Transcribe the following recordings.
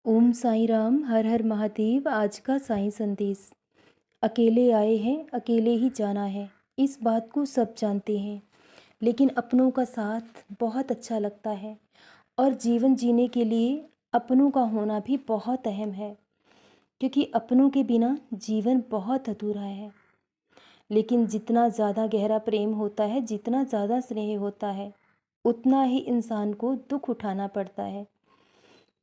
ओम साईं राम, हर हर महादेव। आज का साईं संदेश। अकेले आए हैं, अकेले ही जाना है। इस बात को सब जानते हैं, लेकिन अपनों का साथ बहुत अच्छा लगता है। और जीवन जीने के लिए अपनों का होना भी बहुत अहम है, क्योंकि अपनों के बिना जीवन बहुत अधूरा है। लेकिन जितना ज़्यादा गहरा प्रेम होता है, जितना ज़्यादा स्नेह होता है, उतना ही इंसान को दुख उठाना पड़ता है,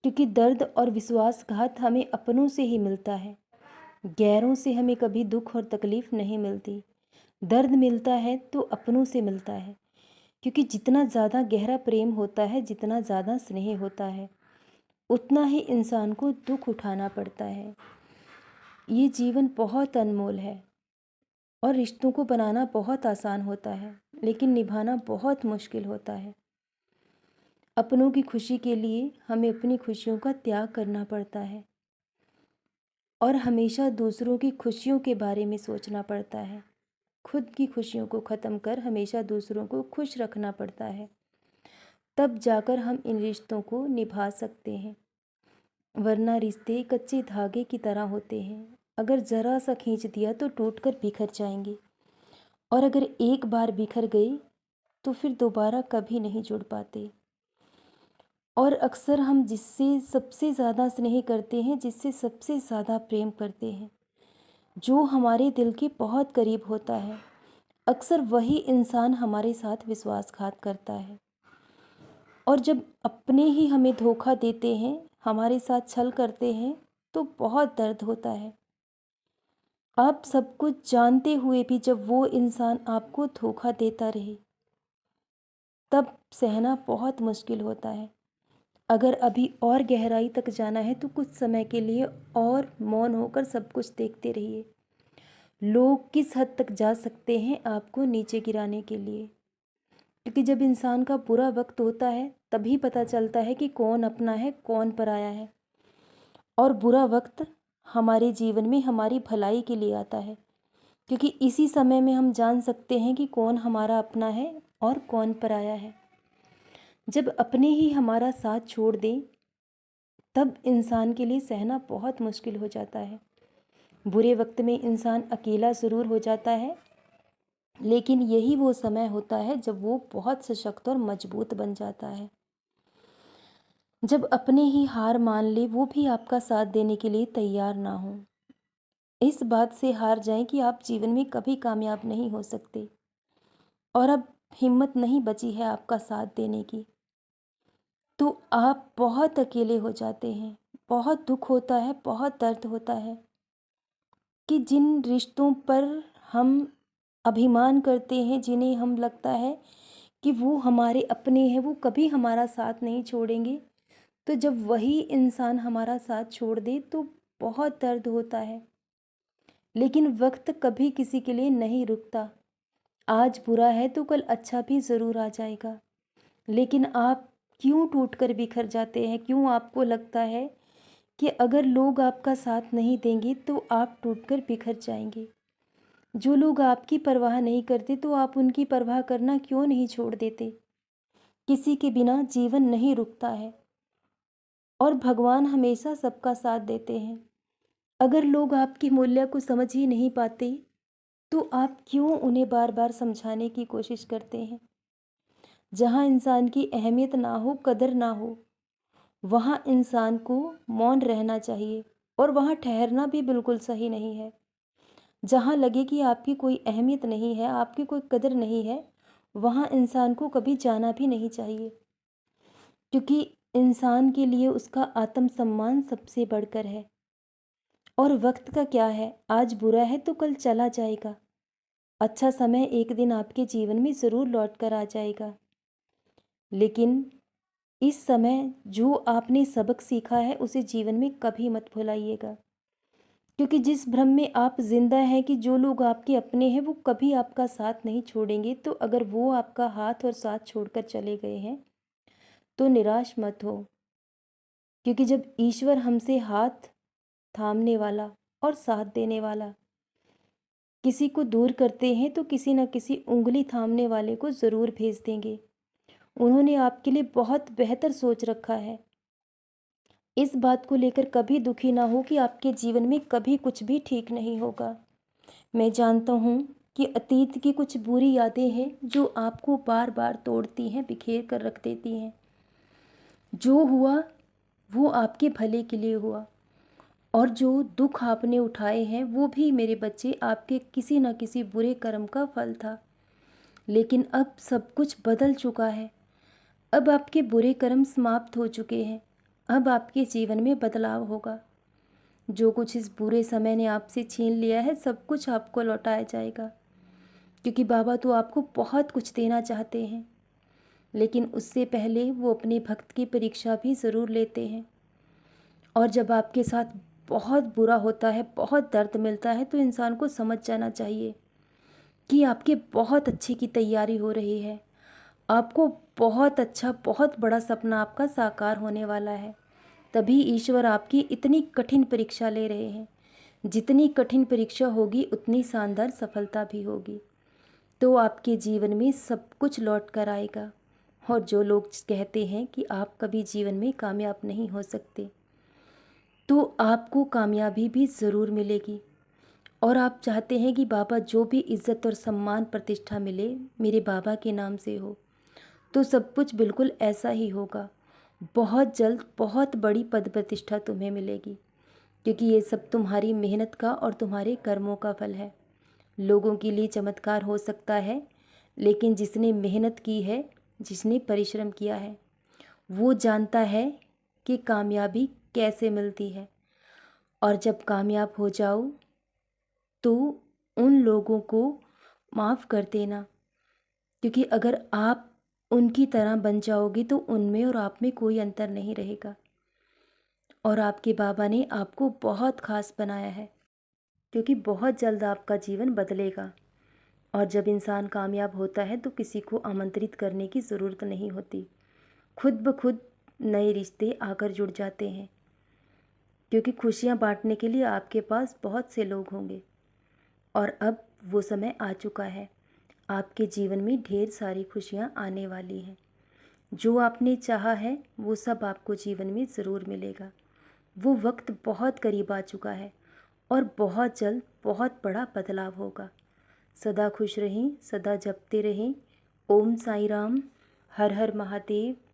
क्योंकि दर्द और विश्वासघात हमें अपनों से ही मिलता है। गैरों से हमें कभी दुख और तकलीफ़ नहीं मिलती। दर्द मिलता है तो अपनों से मिलता है, क्योंकि जितना ज़्यादा गहरा प्रेम होता है, जितना ज़्यादा स्नेह होता है, उतना ही इंसान को दुख उठाना पड़ता है। ये जीवन बहुत अनमोल है और रिश्तों को बनाना बहुत आसान होता है, लेकिन निभाना बहुत मुश्किल होता है। अपनों की खुशी के लिए हमें अपनी खुशियों का त्याग करना पड़ता है और हमेशा दूसरों की खुशियों के बारे में सोचना पड़ता है। खुद की खुशियों को ख़त्म कर हमेशा दूसरों को खुश रखना पड़ता है। तब जाकर हम इन रिश्तों को निभा सकते हैं, वरना रिश्ते कच्चे धागे की तरह होते हैं। अगर ज़रा सा खींच दिया तो टूटकर बिखर जाएंगे, और अगर एक बार बिखर गए तो फिर दोबारा कभी नहीं जुड़ पाते। और अक्सर हम जिससे सबसे ज़्यादा स्नेह करते हैं, जिससे सबसे ज़्यादा प्रेम करते हैं, जो हमारे दिल के बहुत करीब होता है, अक्सर वही इंसान हमारे साथ विश्वासघात करता है। और जब अपने ही हमें धोखा देते हैं, हमारे साथ छल करते हैं, तो बहुत दर्द होता है। आप सब कुछ जानते हुए भी जब वो इंसान आपको धोखा देता रहे, तब सहना बहुत मुश्किल होता है। अगर अभी और गहराई तक जाना है तो कुछ समय के लिए और मौन होकर सब कुछ देखते रहिए। लोग किस हद तक जा सकते हैं आपको नीचे गिराने के लिए, क्योंकि जब इंसान का बुरा वक्त होता है तभी पता चलता है कि कौन अपना है, कौन पराया है। और बुरा वक्त हमारे जीवन में हमारी भलाई के लिए आता है, क्योंकि इसी समय में हम जान सकते हैं कि कौन हमारा अपना है और कौन पराया है। जब अपने ही हमारा साथ छोड़ दें, तब इंसान के लिए सहना बहुत मुश्किल हो जाता है। बुरे वक्त में इंसान अकेला ज़रूर हो जाता है, लेकिन यही वो समय होता है जब वो बहुत सशक्त और मजबूत बन जाता है। जब अपने ही हार मान ले, वो भी आपका साथ देने के लिए तैयार ना हो। इस बात से हार जाएं कि आप जीवन में कभी कामयाब नहीं हो सकते और अब हिम्मत नहीं बची है आपका साथ देने की, तो आप बहुत अकेले हो जाते हैं। बहुत दुख होता है, बहुत दर्द होता है कि जिन रिश्तों पर हम अभिमान करते हैं, जिन्हें हम लगता है कि वो हमारे अपने हैं, वो कभी हमारा साथ नहीं छोड़ेंगे, तो जब वही इंसान हमारा साथ छोड़ दे तो बहुत दर्द होता है। लेकिन वक्त कभी किसी के लिए नहीं रुकता। आज बुरा है तो कल अच्छा भी ज़रूर आ जाएगा। लेकिन आप क्यों टूटकर बिखर जाते हैं? क्यों आपको लगता है कि अगर लोग आपका साथ नहीं देंगे तो आप टूटकर बिखर जाएंगे? जो लोग आपकी परवाह नहीं करते तो आप उनकी परवाह करना क्यों नहीं छोड़ देते? किसी के बिना जीवन नहीं रुकता है और भगवान हमेशा सबका साथ देते हैं। अगर लोग आपकी मूल्य को समझ ही नहीं पाते तो आप क्यों उन्हें बार बार समझाने की कोशिश करते हैं? जहाँ इंसान की अहमियत ना हो, कदर ना हो, वहाँ इंसान को मौन रहना चाहिए, और वहाँ ठहरना भी बिल्कुल सही नहीं है। जहाँ लगे कि आपकी कोई अहमियत नहीं है, आपकी कोई कदर नहीं है, वहाँ इंसान को कभी जाना भी नहीं चाहिए, क्योंकि इंसान के लिए उसका आत्मसम्मान सबसे बढ़कर है। और वक्त का क्या है, आज बुरा है तो कल चला जाएगा। अच्छा समय एक दिन आपके जीवन में ज़रूर लौट कर आ जाएगा। लेकिन इस समय जो आपने सबक सीखा है उसे जीवन में कभी मत भुलाइएगा, क्योंकि जिस भ्रम में आप जिंदा हैं कि जो लोग आपके अपने हैं वो कभी आपका साथ नहीं छोड़ेंगे, तो अगर वो आपका हाथ और साथ छोड़कर चले गए हैं तो निराश मत हो, क्योंकि जब ईश्वर हमसे हाथ थामने वाला और साथ देने वाला किसी को दूर करते हैं तो किसी न किसी उंगली थामने वाले को ज़रूर भेज देंगे। उन्होंने आपके लिए बहुत बेहतर सोच रखा है। इस बात को लेकर कभी दुखी ना हो कि आपके जीवन में कभी कुछ भी ठीक नहीं होगा। मैं जानता हूँ कि अतीत की कुछ बुरी यादें हैं जो आपको बार बार तोड़ती हैं, बिखेर कर रख देती हैं। जो हुआ वो आपके भले के लिए हुआ, और जो दुख आपने उठाए हैं वो भी मेरे बच्चे आपके किसी न किसी बुरे कर्म का फल था। लेकिन अब सब कुछ बदल चुका है। अब आपके बुरे कर्म समाप्त हो चुके हैं। अब आपके जीवन में बदलाव होगा। जो कुछ इस बुरे समय ने आपसे छीन लिया है सब कुछ आपको लौटाया जाएगा, क्योंकि बाबा तो आपको बहुत कुछ देना चाहते हैं। लेकिन उससे पहले वो अपने भक्त की परीक्षा भी ज़रूर लेते हैं। और जब आपके साथ बहुत बुरा होता है, बहुत दर्द मिलता है, तो इंसान को समझ जाना चाहिए कि आपके बहुत अच्छे की तैयारी हो रही है। आपको बहुत अच्छा, बहुत बड़ा सपना आपका साकार होने वाला है। तभी ईश्वर आपकी इतनी कठिन परीक्षा ले रहे हैं। जितनी कठिन परीक्षा होगी उतनी शानदार सफलता भी होगी। तो आपके जीवन में सब कुछ लौट कर आएगा। और जो लोग कहते हैं कि आप कभी जीवन में कामयाब नहीं हो सकते, तो आपको कामयाबी भी ज़रूर मिलेगी। और आप चाहते हैं कि बाबा जो भी इज़्ज़त और सम्मान प्रतिष्ठा मिले मेरे बाबा के नाम से हो, तो सब कुछ बिल्कुल ऐसा ही होगा। बहुत जल्द बहुत बड़ी पद प्रतिष्ठा तुम्हें मिलेगी, क्योंकि ये सब तुम्हारी मेहनत का और तुम्हारे कर्मों का फल है। लोगों के लिए चमत्कार हो सकता है, लेकिन जिसने मेहनत की है, जिसने परिश्रम किया है, वो जानता है कि कामयाबी कैसे मिलती है। और जब कामयाब हो जाओ तो उन लोगों को माफ़ कर देना, क्योंकि अगर आप उनकी तरह बन जाओगे तो उनमें और आप में कोई अंतर नहीं रहेगा। और आपके बाबा ने आपको बहुत ख़ास बनाया है, क्योंकि बहुत जल्द आपका जीवन बदलेगा। और जब इंसान कामयाब होता है तो किसी को आमंत्रित करने की ज़रूरत नहीं होती, खुद ब खुद नए रिश्ते आकर जुड़ जाते हैं, क्योंकि खुशियाँ बांटने के लिए आपके पास बहुत से लोग होंगे। और अब वो समय आ चुका है। आपके जीवन में ढेर सारी खुशियाँ आने वाली हैं। जो आपने चाहा है वो सब आपको जीवन में ज़रूर मिलेगा। वो वक्त बहुत करीब आ चुका है और बहुत जल्द बहुत बड़ा बदलाव होगा। सदा खुश रहें, सदा जपते रहें। ओम साई राम। हर हर महादेव।